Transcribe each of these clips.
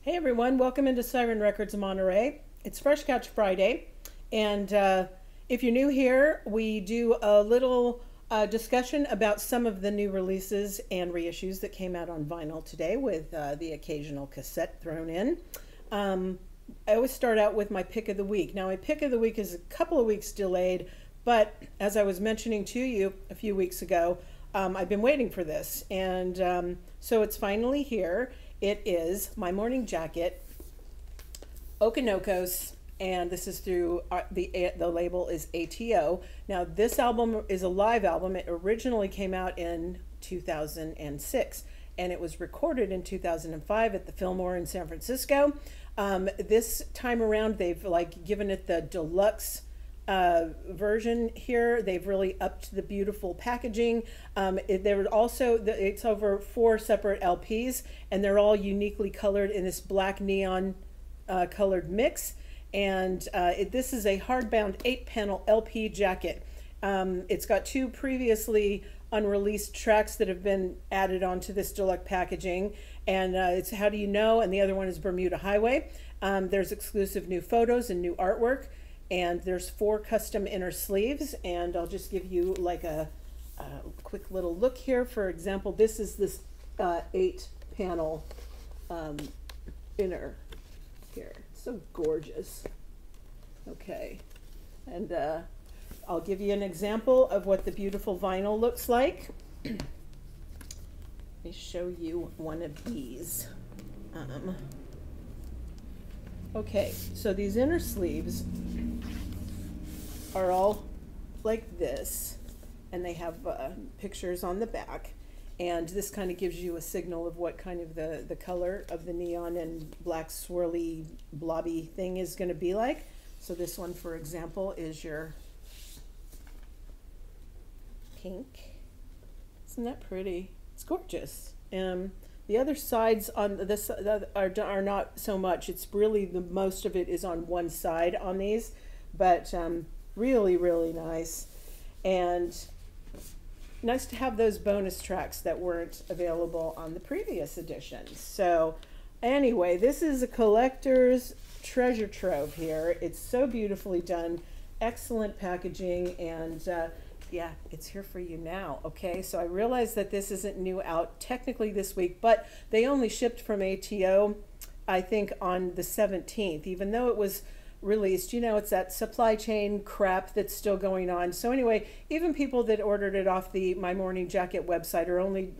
Hey everyone, welcome into Siren Records of Monterey. It's Fresh Catch Friday, and if you're new here, we do a little discussion about some of the new releases and reissues that came out on vinyl today with the occasional cassette thrown in. I always start out with my pick of the week. Now, my pick of the week is a couple of weeks delayed, but as I was mentioning to you a few weeks ago, I've been waiting for this, and so it's finally here. It is My Morning Jacket, Okanokos, and this is through the label is ATO. Now, this album is a live album. It originally came out in 2006, and it was recorded in 2005 at the Fillmore in San Francisco. This time around, they've given it the deluxe version here. They've really upped the beautiful packaging. It's over 4 separate LPs, and they're all uniquely colored in this black neon colored mix. And this is a hardbound 8-panel LP jacket. It's got 2 previously unreleased tracks that have been added onto this deluxe packaging, and it's How Do You Know, and the other one is Bermuda Highway. There's exclusive new photos and new artwork, and there's 4 custom inner sleeves, and I'll just give you like a quick little look here. For example, this is this 8-panel inner here. It's so gorgeous. Okay, and I'll give you an example of what the beautiful vinyl looks like. Let me show you one of these. Okay, so these inner sleeves are all like this, and they have pictures on the back, and this kind of gives you a signal of what kind of the color of the neon and black swirly blobby thing is going to be like. So this one, for example, is your pink. Isn't that pretty? It's gorgeous. The other sides on this are not so much. It's really the most of it is on one side on these, but really, really nice. And nice to have those bonus tracks that weren't available on the previous editions. So anyway, this is a collector's treasure trove here. It's so beautifully done, excellent packaging, and yeah, it's here for you now. Okay, so I realize that this isn't new out technically this week, but they only shipped from ATO, I think, on the 17th, even though it was released. You know, it's that supply chain crap that's still going on. So anyway, even people that ordered it off the My Morning Jacket website are only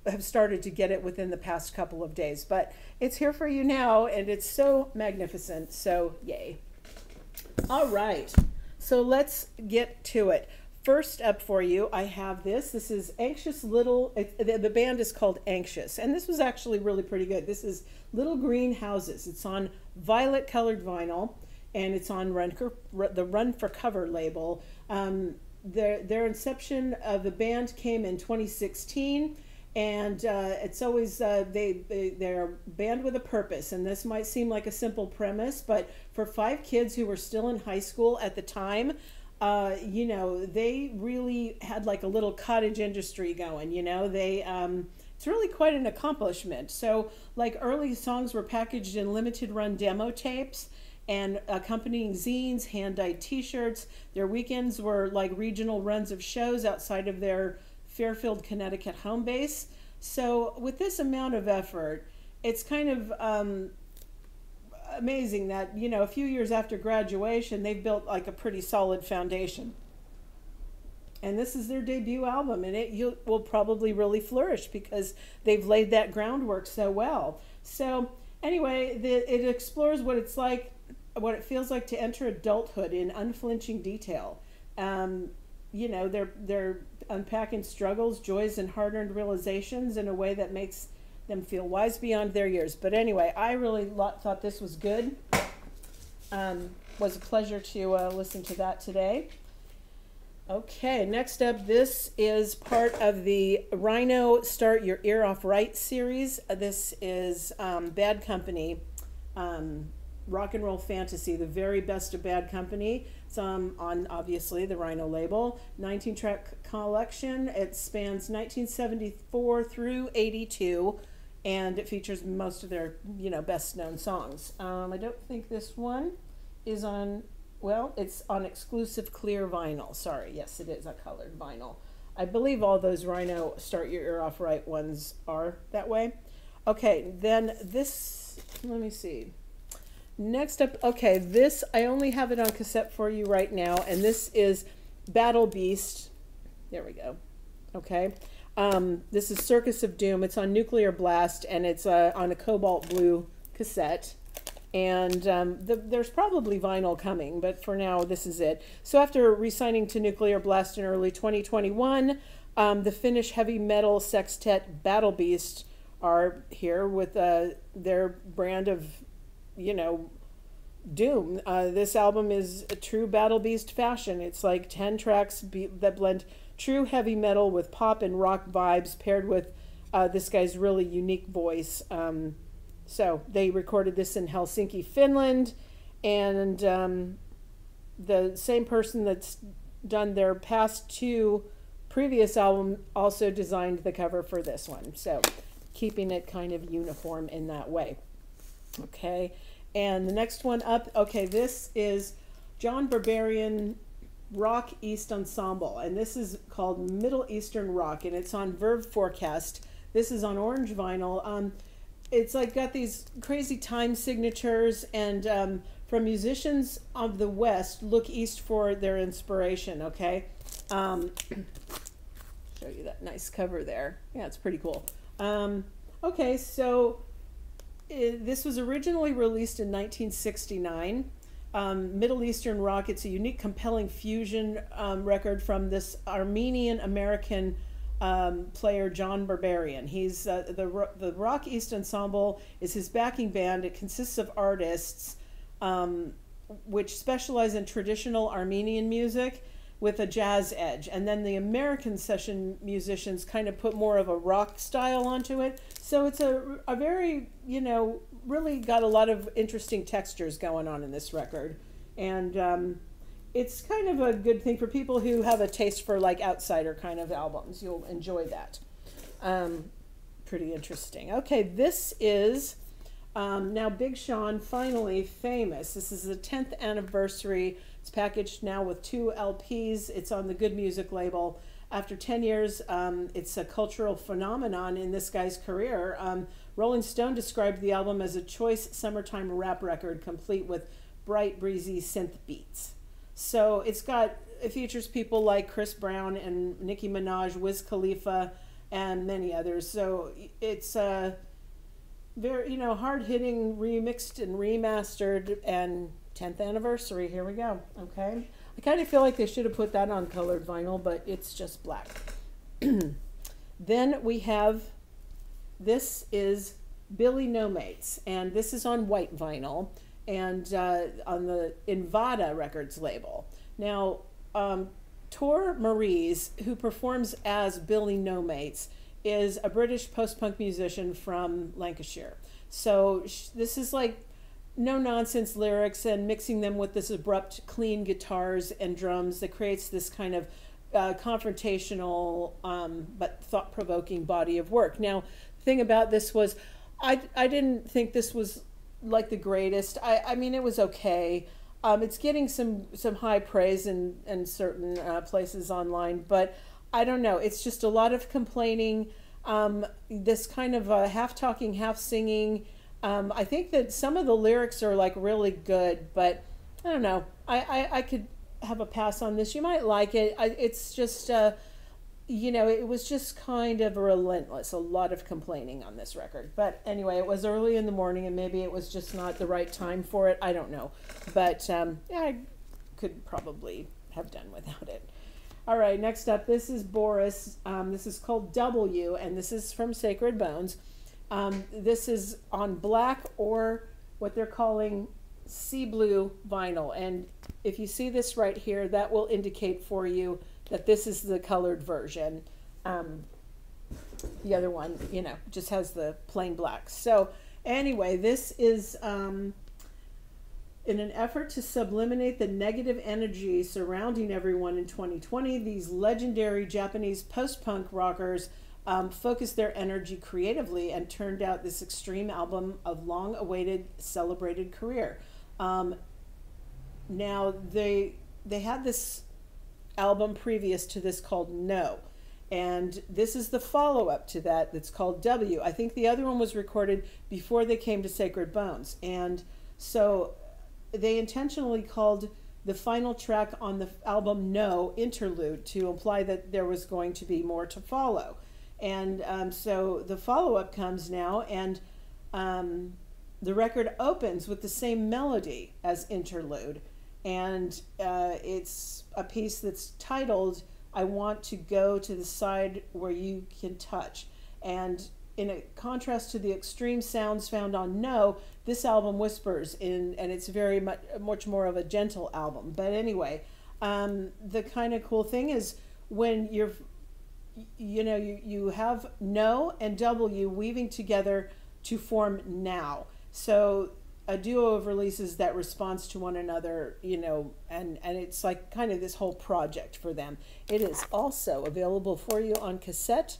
have started to get it within the past couple of days, but it's here for you now, and it's so magnificent. So yay. All right, so let's get to it. First up for you, I have this. This is Anxious Little, the band is called Anxious, and this was actually really pretty good. This is Little Green Houses. It's on violet colored vinyl, and it's on the Run for Cover label. Their inception of the band came in 2016, and it's always, they're a band with a purpose, and this might seem like a simple premise, but for 5 kids who were still in high school at the time, you know, they really had like a little cottage industry going, you know. It's really quite an accomplishment. So like early songs were packaged in limited run demo tapes and accompanying zines, hand-dyed t-shirts. Their weekends were like regional runs of shows outside of their Fairfield, Connecticut home base. So with this amount of effort, it's kind of amazing that, you know, a few years after graduation, they've built like a pretty solid foundation. And this is their debut album, and it will probably really flourish because they've laid that groundwork so well. So anyway, it explores what it's like, what it feels like to enter adulthood in unflinching detail. You know, they're unpacking struggles, joys, and hard-earned realizations in a way that makes them feel wise beyond their years. But anyway, I really thought this was good. Was a pleasure to listen to that today. Okay, next up, this is part of the Rhino Start Your Ear Off Right series. This is Bad Company, Rock and Roll Fantasy, the very best of Bad Company. It's on obviously the Rhino label. 19-track collection. It spans 1974 through 82. and it features most of their, you know, best known songs. I don't think this one is on, well, it's on exclusive clear vinyl. Sorry, yes, it is a colored vinyl. I believe all those Rhino Start Your Ear Off Right ones are that way. Okay, then this, let me see. Next up, okay, this, I only have it on cassette for you right now, and this is Battle Beast. There we go. Okay. This is Circus of Doom. It's on Nuclear Blast, and it's on a cobalt blue cassette. And there's probably vinyl coming, but for now, this is it. So after re-signing to Nuclear Blast in early 2021, the Finnish heavy metal sextet Battle Beast are here with their brand of, you know, doom. This album is a true Battle Beast fashion. It's like 10 tracks that blend true heavy metal with pop and rock vibes paired with this guy's really unique voice. So they recorded this in Helsinki, Finland, and the same person that's done their past two previous album also designed the cover for this one. So keeping it kind of uniform in that way. Okay, and the next one up, okay, this is John Barbarian Rock East Ensemble, and this is called Middle Eastern Rock, and it's on Verve Forecast. This is on orange vinyl. It's like got these crazy time signatures, and from musicians of the West, look east for their inspiration. Okay, show you that nice cover there. Yeah, it's pretty cool. Okay, so this was originally released in 1969. Middle Eastern Rock, it's a unique, compelling fusion record from this Armenian-American player, John Barbarian. He's the Rock East Ensemble is his backing band. It consists of artists which specialize in traditional Armenian music with a jazz edge. And then the American session musicians kind of put more of a rock style onto it. So it's a very, you know, really got a lot of interesting textures going on in this record. And it's kind of a good thing for people who have a taste for like outsider kind of albums. You'll enjoy that. Pretty interesting. Okay, this is now Big Sean, Finally Famous. This is the 10th anniversary. It's packaged now with 2 LPs. It's on the Good Music label. After 10 years, it's a cultural phenomenon in this guy's career. Rolling Stone described the album as a choice summertime rap record complete with bright, breezy synth beats. So it features people like Chris Brown and Nicki Minaj, Wiz Khalifa, and many others. So it's very, you know, hard-hitting, remixed and remastered, and 10th anniversary. Here we go. Okay. I kind of feel like they should have put that on colored vinyl, but it's just black. Then we have, this is Billy Nomates, and this is on white vinyl and on the Invada Records label. Now, Tor Maries, who performs as Billy Nomates, is a British post-punk musician from Lancashire. So this is like no-nonsense lyrics and mixing them with this abrupt, clean guitars and drums that creates this kind of confrontational but thought-provoking body of work. Now, the thing about this was I didn't think this was like the greatest. I mean, it was okay. It's getting some high praise in certain places online, but I don't know. It's just a lot of complaining, this kind of half talking, half singing. I think that some of the lyrics are like really good, but I don't know. I could have a pass on this. You might like it. It's just, you know, it was just kind of relentless. A lot of complaining on this record. But anyway, it was early in the morning and maybe it was just not the right time for it. I don't know. But yeah, I could probably have done without it. All right, next up, this is Boris. This is called W, and this is from Sacred Bones. This is on black or what they're calling sea blue vinyl. And if you see this right here, that will indicate for you that this is the colored version. The other one, you know, just has the plain black. So anyway, this is in an effort to subliminate the negative energy surrounding everyone in 2020, these legendary Japanese post-punk rockers focused their energy creatively and turned out this extreme album of long-awaited, celebrated career. Now, they had this album previous to this called No, and this is the follow-up to that that's called W. I think the other one was recorded before they came to Sacred Bones, and so they intentionally called the final track on the album No Interlude to imply that there was going to be more to follow. And so the follow-up comes now, and the record opens with the same melody as Interlude, and it's a piece that's titled I Want to Go to the Side Where You Can Touch. And in a contrast to the extreme sounds found on No, this album whispers and it's very much more of a gentle album. But anyway, the kind of cool thing is when you have No and W weaving together to form Now. So a duo of releases that responds to one another, and it's like kind of this whole project for them. It is also available for you on cassette,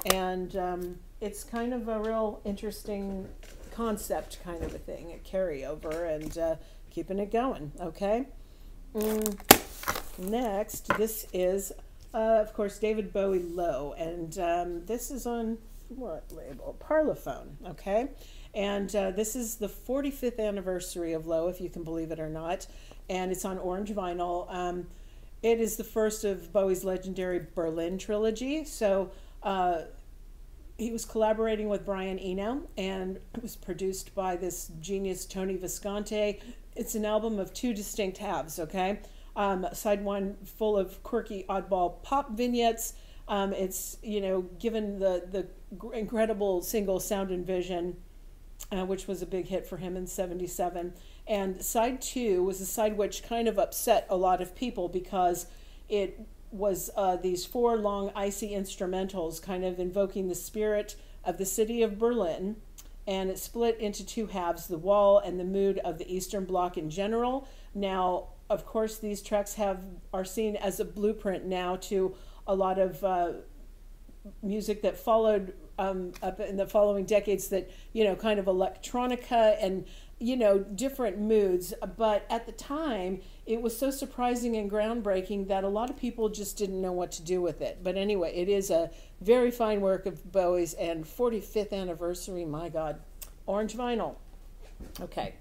and it's kind of a real interesting concept kind of a thing, a carryover, and keeping it going, okay? Next, this is, of course, David Bowie Low, and this is on, what label? Parlophone, okay? And this is the 45th anniversary of Low, if you can believe it or not, and it's on orange vinyl. It is the first of Bowie's legendary Berlin trilogy, so he was collaborating with Brian Eno, and it was produced by this genius Tony Visconti. It's an album of two distinct halves, okay? Side one full of quirky oddball pop vignettes. It's, given the incredible single Sound and Vision, which was a big hit for him in '77. And side two was a side which kind of upset a lot of people because it was these 4 long icy instrumentals kind of invoking the spirit of the city of Berlin, and it split into 2 halves, the wall and the mood of the Eastern Bloc in general. Now, of course, these tracks are seen as a blueprint now to a lot of music that followed up in the following decades, that kind of electronica and different moods. But at the time it was so surprising and groundbreaking that a lot of people just didn't know what to do with it. But anyway, it is a very fine work of Bowie's, and 45th anniversary, my God. Orange vinyl. Okay,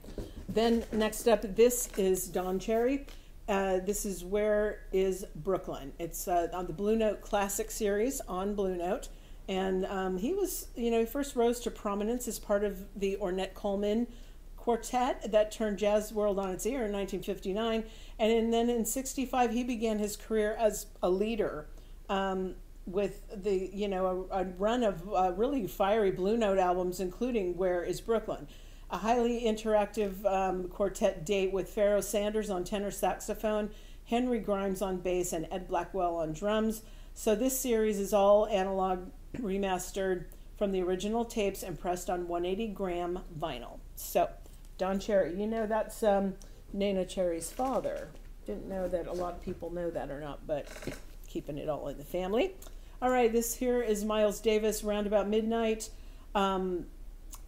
then next up, this is Don Cherry. This is Where is Brooklyn. It's on the Blue Note Classic series on Blue Note. And he was, he first rose to prominence as part of the Ornette Coleman quartet that turned jazz world on its ear in 1959. And then in '65, he began his career as a leader with a run of really fiery Blue Note albums, including Where is Brooklyn? A highly interactive quartet date with Pharoah Sanders on tenor saxophone, Henry Grimes on bass, and Ed Blackwell on drums. So this series is all analog remastered from the original tapes and pressed on 180-gram vinyl. So, Don Cherry, that's Nana Cherry's father. Didn't know that a lot of people know that or not, but keeping it all in the family. All right, this here is Miles Davis, Round About Midnight.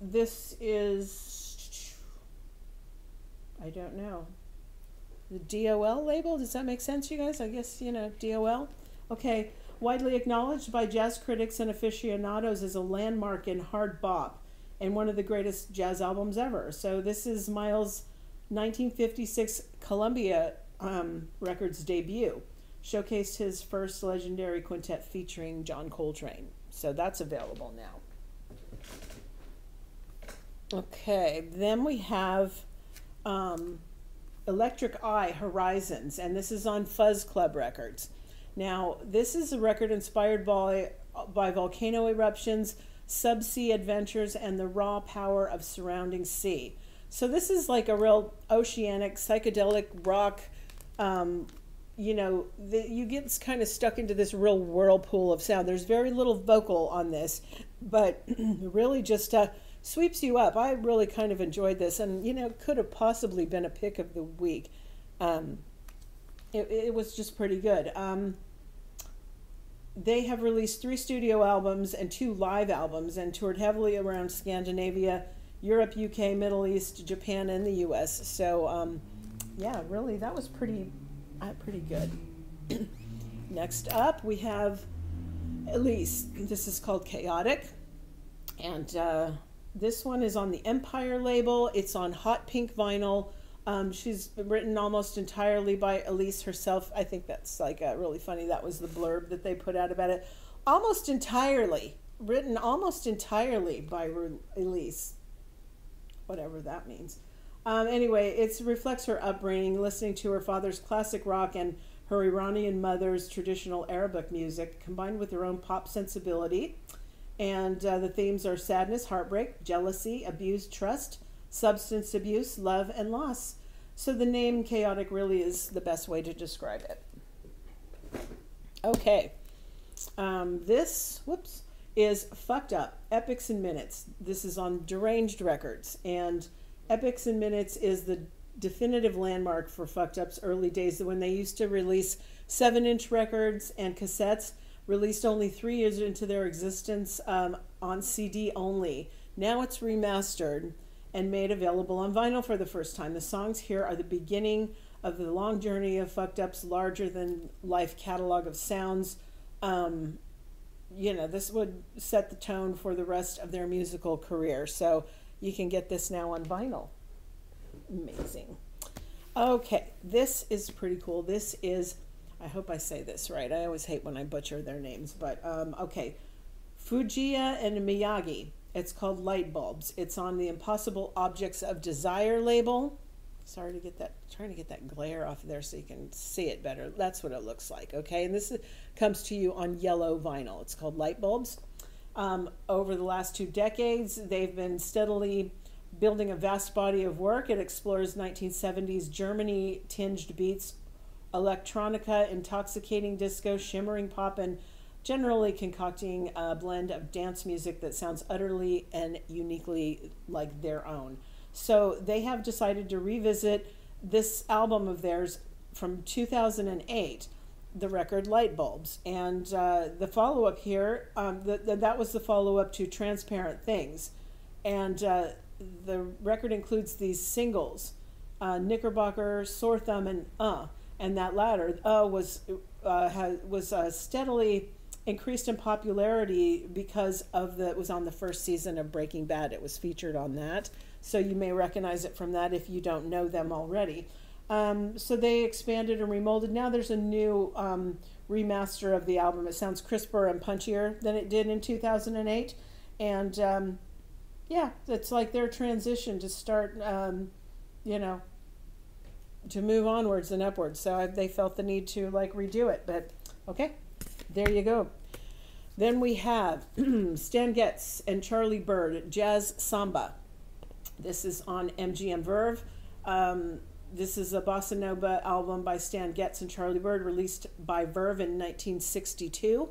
This is, I don't know, the DOL label. Does that make sense, you guys? I guess, DOL. Okay, widely acknowledged by jazz critics and aficionados as a landmark in hard bop and one of the greatest jazz albums ever. So this is Miles' 1956 Columbia Records debut. Showcased his first legendary quintet featuring John Coltrane. So that's available now. Okay, then we have Electric Eye Horizons, and this is on Fuzz Club Records. Now, this is a record inspired by volcano eruptions, subsea adventures, and the raw power of surrounding sea. So this is like a real oceanic, psychedelic rock. You get kind of stuck into this real whirlpool of sound. There's very little vocal on this, but really just sweeps you up. I really kind of enjoyed this, and could have possibly been a pick of the week. It was just pretty good. they have released 3 studio albums and 2 live albums and toured heavily around Scandinavia, Europe, UK, Middle East, Japan, and the US. So, yeah, really, that was pretty good. Next up, we have Elise. This is called Chaotic. And this one is on the Empire label. It's on hot pink vinyl. She's written almost entirely by Elise herself. I think that's like really funny. That was the blurb that they put out about it. Almost entirely. Written almost entirely by Elise. Whatever that means. Anyway, it reflects her upbringing, listening to her father's classic rock and her Iranian mother's traditional Arabic music, combined with her own pop sensibility. And the themes are sadness, heartbreak, jealousy, abuse, trust, substance abuse, love, and loss. So the name Chaotic really is the best way to describe it. Okay. This is Fucked Up, Epics and Minutes. This is on Deranged Records. And Epics and Minutes is the definitive landmark for Fucked Up's early days, when they used to release 7-inch records and cassettes, released only 3 years into their existence on CD only. Now it's remastered and made available on vinyl for the first time. The songs here are the beginning of the long journey of Fucked Up's larger-than-life catalog of sounds. You know, this would set the tone for the rest of their musical career. So you can get this now on vinyl. Amazing. Okay, this is pretty cool. This is, I hope I say this right. I always hate when I butcher their names, but okay. Fujiya and Miyagi. It's called Light Bulbs. It's on the Impossible Objects of Desire label. Sorry to get that, trying to get that glare off of there so you can see it better. That's what it looks like, okay? And this comes to you on yellow vinyl. It's called Light Bulbs. Over the last 2 decades, they've been steadily building a vast body of work. It explores 1970s Germany-tinged beats, electronica, intoxicating disco, shimmering pop, and generally concocting a blend of dance music that sounds utterly and uniquely like their own. So they have decided to revisit this album of theirs from 2008, the record Light Bulbs. And the follow-up here, that was the follow-up to Transparent Things. And the record includes these singles, Knickerbocker, Sore Thumb, and that latter was steadily increased in popularity because of it was on the first season of Breaking Bad. It was featured on that, so you may recognize it from that if you don't know them already. So they expanded and remolded. Now there's a new remaster of the album. It sounds crisper and punchier than it did in 2008, and yeah, it's like their transition to start, you know, to move onwards and upwards. So they felt the need to like redo it, but okay, there you go. Then we have Stan Getz and Charlie Bird, Jazz Samba. This is on MGM Verve. This is a bossa nova album by Stan Getz and Charlie Bird, released by Verve in 1962.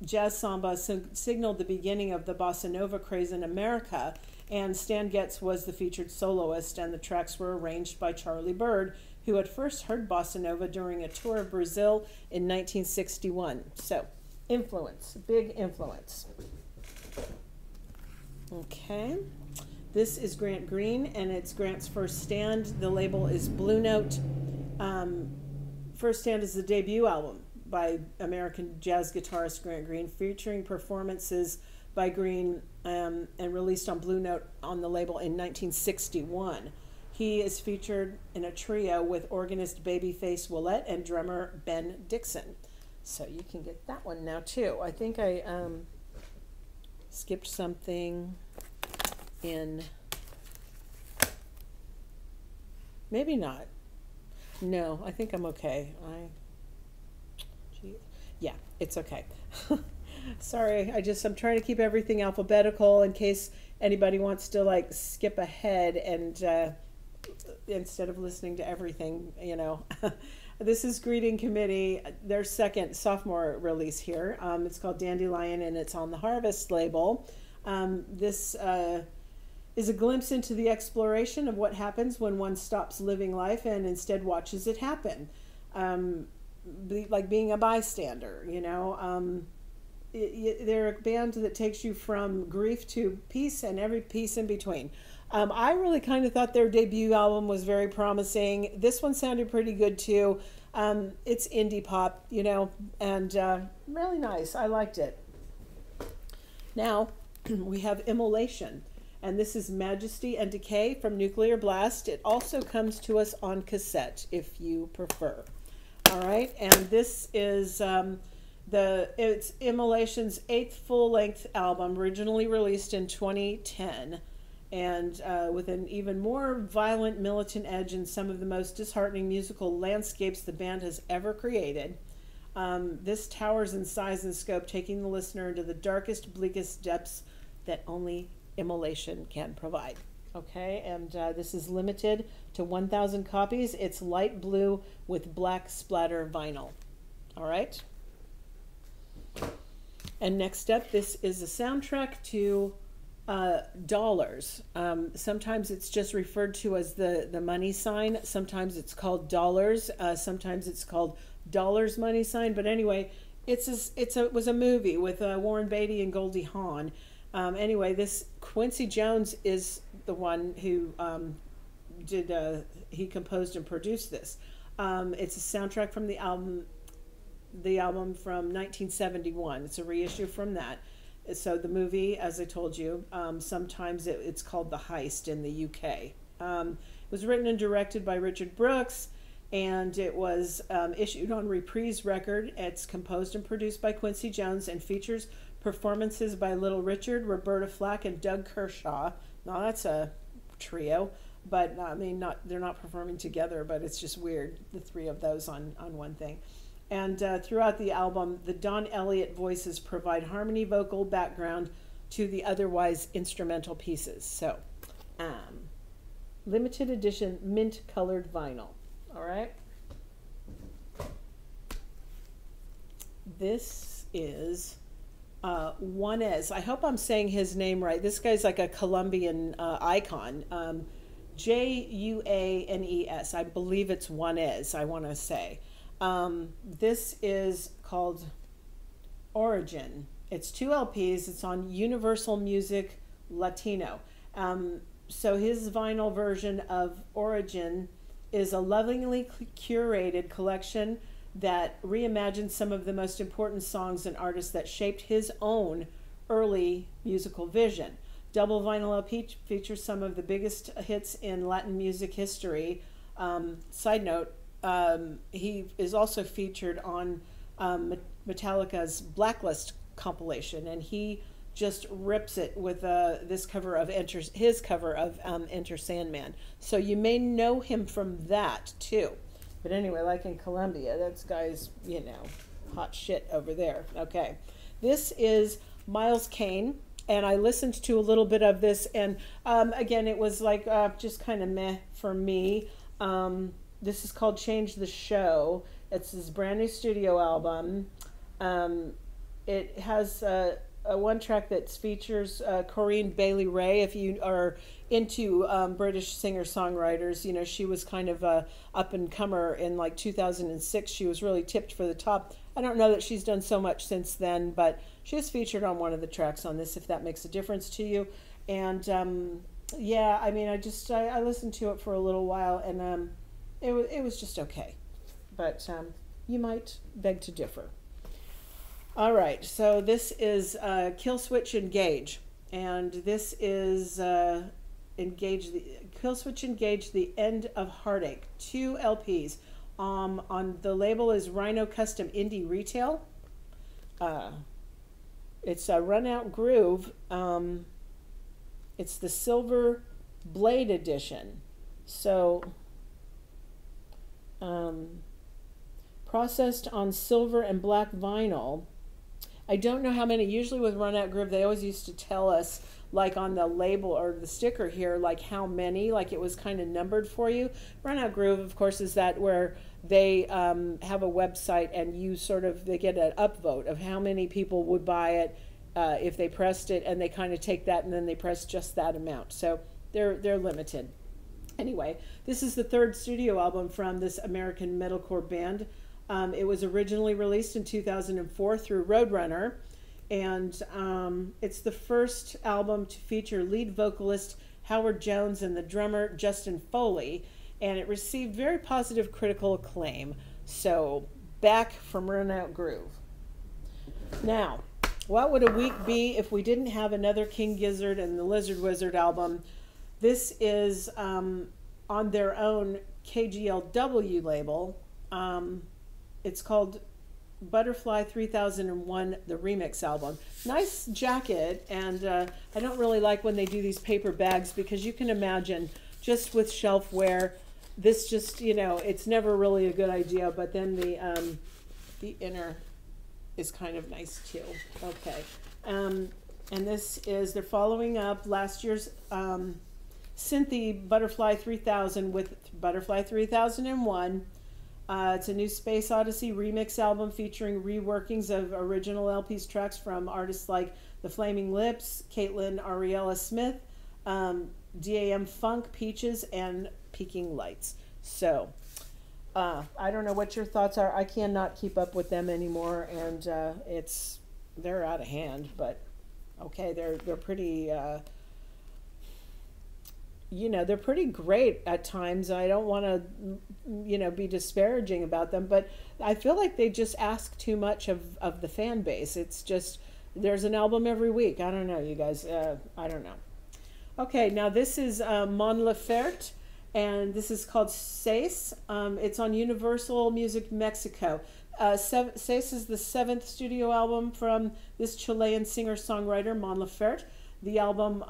Jazz Samba signaled the beginning of the bossa nova craze in America, and Stan Getz was the featured soloist, and the tracks were arranged by Charlie Bird, who had first heard bossa nova during a tour of Brazil in 1961. So, influence, big influence. Okay, this is Grant Green, and it's Grant's first stand. The label is Blue Note. First Stand is the debut album by American jazz guitarist Grant Green, featuring performances by Green and released on Blue Note on the label in 1961. He is featured in a trio with organist Babyface Willette and drummer Ben Dixon. So you can get that one now too. I think I skipped something in, maybe not. No, I think I'm okay. Yeah, it's okay. Sorry, I'm trying to keep everything alphabetical in case anybody wants to like skip ahead and instead of listening to everything, you know. This is Greeting Committee, their second sophomore release here. It's called Dandelion, and it's on the Harvest label. This is a glimpse into the exploration of what happens when one stops living life and instead watches it happen. like being a bystander, you know. They're a band that takes you from grief to peace and every piece in between. I really kind of thought their debut album was very promising. This one sounded pretty good too. It's indie pop, you know, and really nice. I liked it. Now we have Immolation, and this is Majesty and Decay from Nuclear Blast. It also comes to us on cassette if you prefer. All right, and this is it's Immolation's 8th full-length album, originally released in 2010, and with an even more violent, militant edge and some of the most disheartening musical landscapes the band has ever created. This towers in size and scope, taking the listener into the darkest, bleakest depths that only Immolation can provide. Okay, and this is limited to 1,000 copies. It's light blue with black splatter vinyl. All right. And next up, this is a soundtrack to dollars. Sometimes it's just referred to as the money sign. Sometimes it's called dollars. Sometimes it's called dollars money sign. But anyway, it was a movie with Warren Beatty and Goldie Hawn. Anyway, this Quincy Jones is the one who he composed and produced this. It's a soundtrack from the album from 1971. It's a reissue from that. So the movie, as I told you, sometimes it's called The Heist in the UK. It was written and directed by Richard Brooks, and it was issued on Reprise record. It's composed and produced by Quincy Jones and features performances by Little Richard, Roberta Flack, and Doug Kershaw. Now that's a trio, but I mean, they're not performing together, but it's just weird, the three of those on one thing. And throughout the album, the Don Elliott voices provide harmony vocal background to the otherwise instrumental pieces. So, limited edition mint colored vinyl. All right. This is Juanes. I hope I'm saying his name right. This guy's like a Colombian icon. Juanes. I believe it's Juanes, I want to say. This is called Origen. It's 2 LPs. It's on Universal Music Latino. So his vinyl version of Origen is a lovingly curated collection that reimagines some of the most important songs and artists that shaped his own early musical vision. Double vinyl LP features some of the biggest hits in Latin music history. Side note, he is also featured on Metallica's Blacklist compilation, and he just rips it with his cover of Enter Sandman. So you may know him from that too. But anyway, like in Colombia, that's guy's, you know, hot shit over there. Okay. This is Miles Kane, and I listened to a little bit of this, and again, it was like just kind of meh for me. This is called Change the Show. It's his brand new studio album. It has a one track that features Corinne Bailey Rae. If you are into British singer-songwriters, you know, she was kind of a up-and-comer in like 2006. She was really tipped for the top. I don't know that she's done so much since then, but she was featured on one of the tracks on this, if that makes a difference to you. And yeah, I mean, I listened to it for a little while, and it was just okay. But you might beg to differ. All right, so this is Killswitch Engage, and this is Killswitch Engage, The End of Heartache, 2 LPs. On the label is Rhino Custom Indie Retail. It's a Run Out Groove. It's the Silver Blade edition. So processed on silver and black vinyl. I don't know how many. Usually with Run Out Groove, they always used to tell us, like on the label or the sticker here, like how many, like it was kind of numbered for you. Run Out Groove, of course, is that where they have a website and they get an upvote of how many people would buy it if they pressed it, and they kind of take that and then they press just that amount. So they're limited. Anyway, this is the 3rd studio album from this American metalcore band. It was originally released in 2004 through Roadrunner, and it's the first album to feature lead vocalist Howard Jones and the drummer Justin Foley, and it received very positive critical acclaim. So, back from Run Out Groove. Now, what would a week be if we didn't have another King Gizzard and the Lizard Wizard album? This is on their own KGLW label. It's called Butterfly 3001, the remix album. Nice jacket, and I don't really like when they do these paper bags, because you can imagine, just with shelfware, this just, you know, it's never really a good idea, but then the inner is kind of nice too. Okay. And this is, they're following up last year's Synthy Butterfly 3000 with Butterfly 3001. It's a new Space Odyssey remix album featuring reworkings of original LP's tracks from artists like The Flaming Lips, Caitlin Ariella Smith, DAM Funk, Peaches, and Peaking Lights. So, I don't know what your thoughts are. I cannot keep up with them anymore, and they're out of hand. But okay, they're pretty. You know, they're pretty great at times. I don't want to, you know, be disparaging about them, but I feel like they just ask too much of the fan base. It's just, there's an album every week. I don't know, you guys. I don't know. Okay, now this is Mon Lafert, and this is called Seis. It's on Universal Music Mexico. Seis is the 7th studio album from this Chilean singer-songwriter, Mon Lafert. The album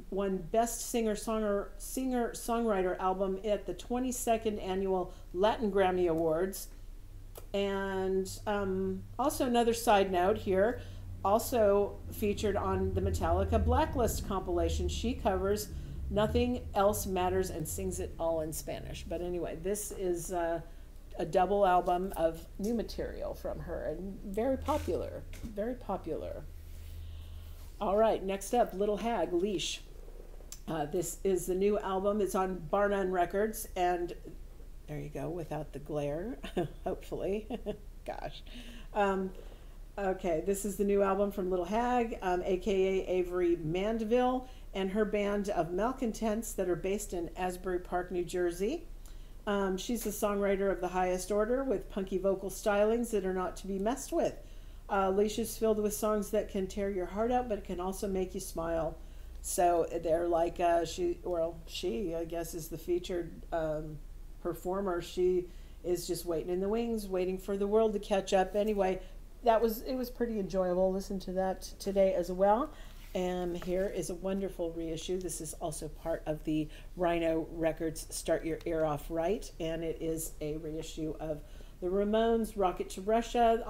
won Best Singer-Songwriter Album at the 22nd Annual Latin Grammy Awards. And also another side note here, also featured on the Metallica Blacklist compilation. She covers Nothing Else Matters and sings it all in Spanish. But anyway, this is a double album of new material from her, and very popular, very popular. All right, next up, Little Hag Leash. This is the new album. It's on Rhino Records, and there you go, without the glare, hopefully. Gosh. Okay, this is the new album from Little Hag, aka Avery Mandeville, and her band of malcontents that are based in Asbury Park, New Jersey. She's a songwriter of the highest order with punky vocal stylings that are not to be messed with. Leash is filled with songs that can tear your heart out, but it can also make you smile. So they're like, she, I guess, is the featured performer. She is just waiting in the wings, waiting for the world to catch up. Anyway, it was pretty enjoyable. Listen to that today as well. And here is a wonderful reissue. This is also part of the Rhino Records Start Your Ear Off Right, and it is a reissue of the Ramones' Rocket to Russia.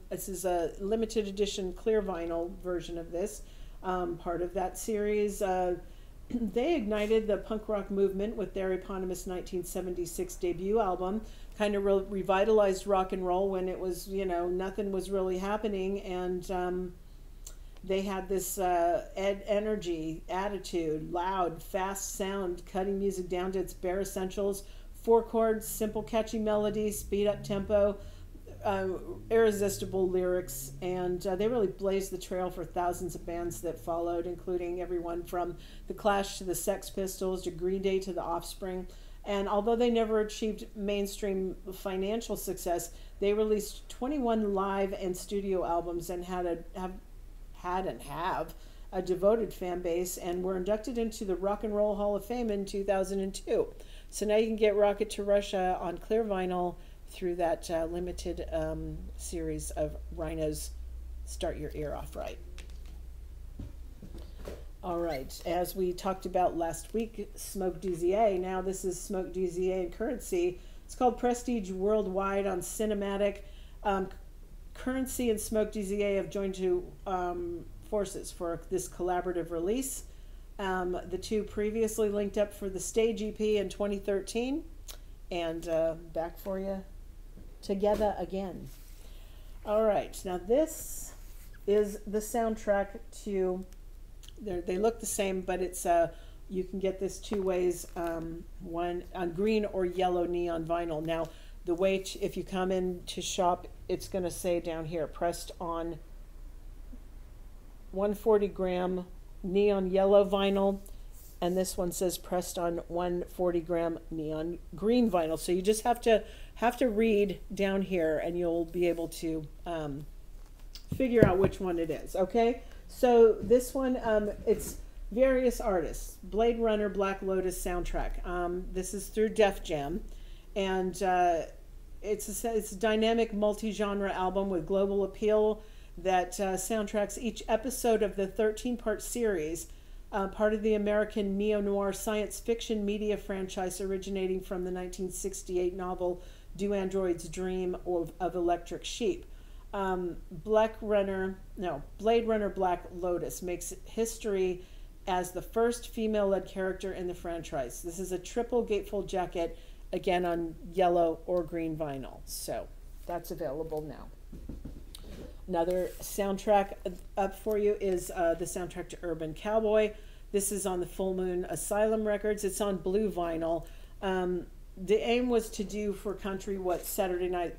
This is a limited edition clear vinyl version of this, part of that series. They ignited the punk rock movement with their eponymous 1976 debut album, kind of revitalized rock and roll when it was, you know, nothing was really happening, and they had this energy, attitude, loud, fast sound, cutting music down to its bare essentials. 4 chords, simple catchy melodies, speed up tempo, irresistible lyrics, and they really blazed the trail for thousands of bands that followed, including everyone from The Clash to the Sex Pistols to Green Day to The Offspring. And although they never achieved mainstream financial success, they released 21 live and studio albums and have a devoted fan base, and were inducted into the Rock and Roll Hall of Fame in 2002. So now you can get Rocket to Russia on clear vinyl through that limited series of Rhino's Start Your Ear Off Right. All right, as we talked about last week, Smoke DZA. Now this is Smoke DZA and Currency. It's called Prestige Worldwide on Cinematic. Currency and Smoke DZA have joined to forces for this collaborative release. The two previously linked up for the Stage EP in 2013, and back for you together again. All right, now this is the soundtrack to, they look the same, but it's you can get this 2 ways, one on green or yellow neon vinyl. Now The weight, if you come in to shop, it's going to say down here, pressed on 140-gram neon yellow vinyl, and this one says pressed on 140-gram neon green vinyl. So you just have to read down here, and you'll be able to figure out which one it is. Okay, so this one, it's various artists. Blade Runner, Black Lotus soundtrack. This is through Def Jam, and it's a dynamic multi-genre album with global appeal that soundtracks each episode of the 13-part series, part of the American neo-noir science fiction media franchise originating from the 1968 novel Do Androids Dream of Electric Sheep. Blade Runner Black Lotus makes history as the first female-led character in the franchise. This is a triple gatefold jacket, again on yellow or green vinyl. So that's available now. Another soundtrack up for you is the soundtrack to Urban Cowboy. This is on the Full Moon Asylum Records. It's on blue vinyl. The aim was to do for country what Saturday Night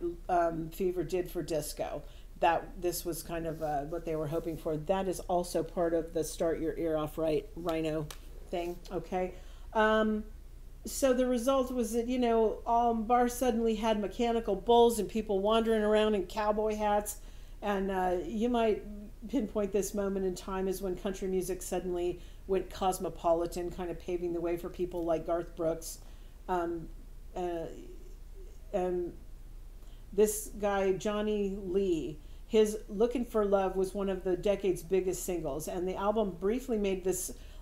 Fever did for disco. This was kind of what they were hoping for. That is also part of the Start Your Ear Off Right Rhino thing. Okay. So the result was that, bars suddenly had mechanical bulls and people wandering around in cowboy hats. And you might pinpoint this moment in time as when country music suddenly went cosmopolitan, kind of paving the way for people like Garth Brooks. And this guy, Johnny Lee, his Looking for Love was one of the decade's biggest singles. And the album briefly made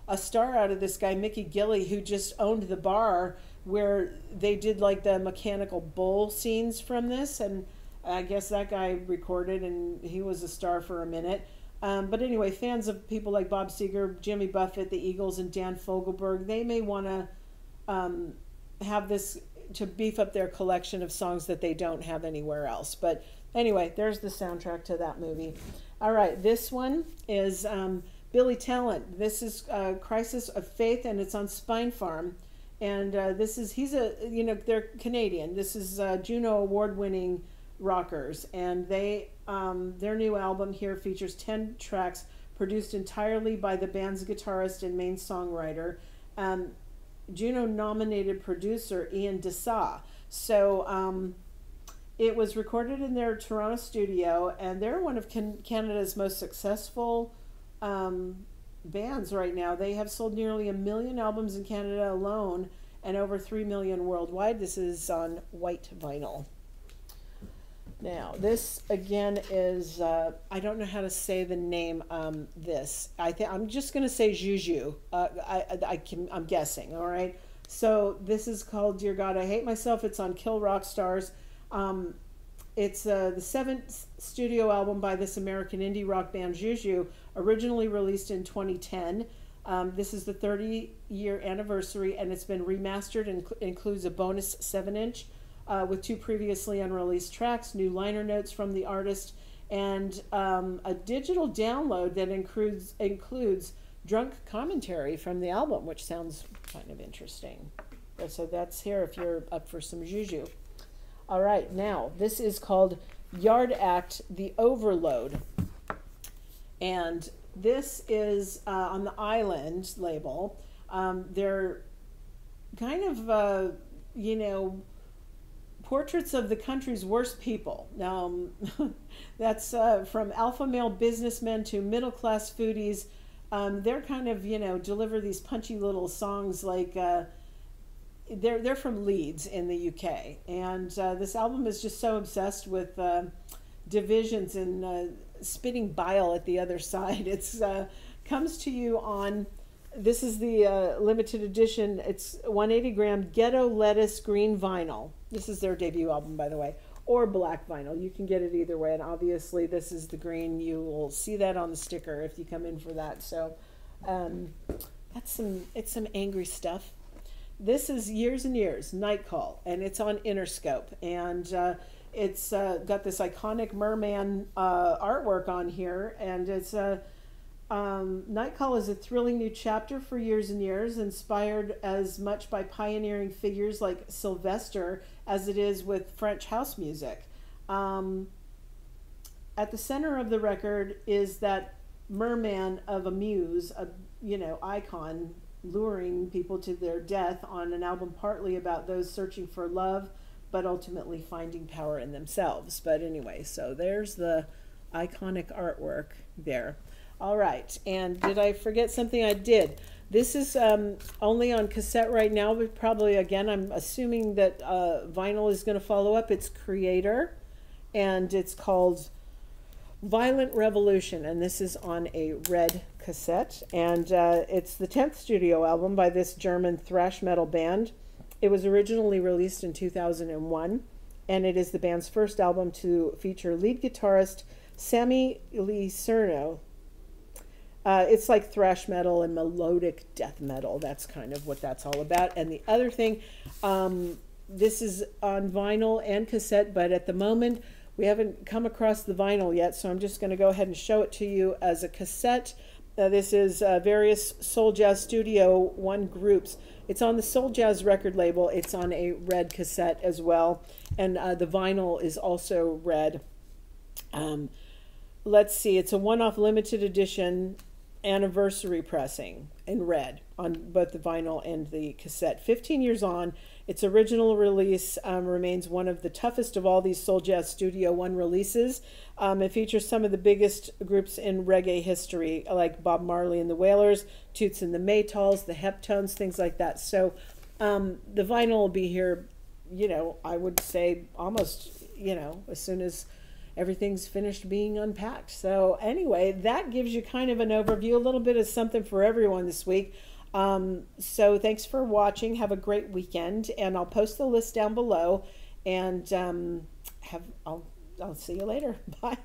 a star out of this guy, Mickey Gilley, who just owned the bar where they did like the mechanical bull scenes from this. And I guess that guy recorded, and he was a star for a minute. But anyway, fans of people like Bob Seger, Jimmy Buffett, the Eagles, and Dan Fogelberg, they may want to have this to beef up their collection of songs that they don't have anywhere else. But anyway, there's the soundtrack to that movie. All right, this one is Billy Talent. This is Crisis of Faith, and it's on Spine Farm. And they're Canadian. This is Juno award-winning rockers, and their new album here features 10 tracks produced entirely by the band's guitarist and main songwriter, Juno nominated producer Ian Dessa. So it was recorded in their Toronto studio, and they're one of Canada's most successful bands right now. They have sold nearly 1 million albums in Canada alone and over 3 million worldwide. This is on white vinyl. Now, this again is, I don't know how to say the name this. I'm just going to say Juju. I'm guessing, all right? So this is called Dear God, I Hate Myself. It's on Kill Rock Stars. It's the 7th studio album by this American indie rock band Juju, originally released in 2010. This is the 30-year anniversary, and it's been remastered and includes a bonus 7-inch. With 2 previously unreleased tracks, new liner notes from the artist, and a digital download that includes drunk commentary from the album, which sounds kind of interesting. So that's here if you're up for some Juju. All right, now this is called Yard Act, The Overload. And this is on the Island label. They're kind of, portraits of the country's worst people. That's from alpha male businessmen to middle-class foodies. They're kind of, deliver these punchy little songs like, they're from Leeds in the UK. And this album is just so obsessed with divisions and spitting bile at the other side. It's comes to you on, this is the limited edition. It's 180-gram Ghetto Lettuce green vinyl. This is their debut album, by the way, or black vinyl. You can get it either way, and obviously this is the green. You will see that on the sticker if you come in for that. So it's some angry stuff. This is Years and Years, Night Call, and it's on Interscope, and it's got this iconic merman artwork on here, and it's Night Call is a thrilling new chapter for years and years, inspired as much by pioneering figures like Sylvester as it is with French house music. At the center of the record is that merman of a muse, a icon, luring people to their death on an album partly about those searching for love, but ultimately finding power in themselves. But anyway, so there's the iconic artwork there. All right, and did I forget something? I did. This is only on cassette right now, but probably, again, I'm assuming that vinyl is going to follow up. It's Creator, and it's called Violent Revolution, and this is on a red cassette, and it's the 10th studio album by this German thrash metal band. It was originally released in 2001, and it is the band's first album to feature lead guitarist Sammy Licerno. It's like thrash metal and melodic death metal. That's kind of what that's all about. And the other thing, this is on vinyl and cassette, but at the moment we haven't come across the vinyl yet, so I'm just going to go ahead and show it to you as a cassette. This is various Soul Jazz Studio 1 groups. It's on the Soul Jazz record label. It's on a red cassette as well, and the vinyl is also red. Let's see, it's a one-off limited edition anniversary pressing in red on both the vinyl and the cassette. 15 years on, its original release remains one of the toughest of all these Soul Jazz Studio 1 releases. It features some of the biggest groups in reggae history, like Bob Marley and the Wailers, Toots and the Maytals, the Heptones, things like that. So the vinyl will be here, I would say almost, as soon as everything's finished being unpacked. So anyway, that gives you kind of an overview, a little bit of something for everyone this week. So thanks for watching. Have a great weekend, and I'll post the list down below, and I'll see you later. Bye.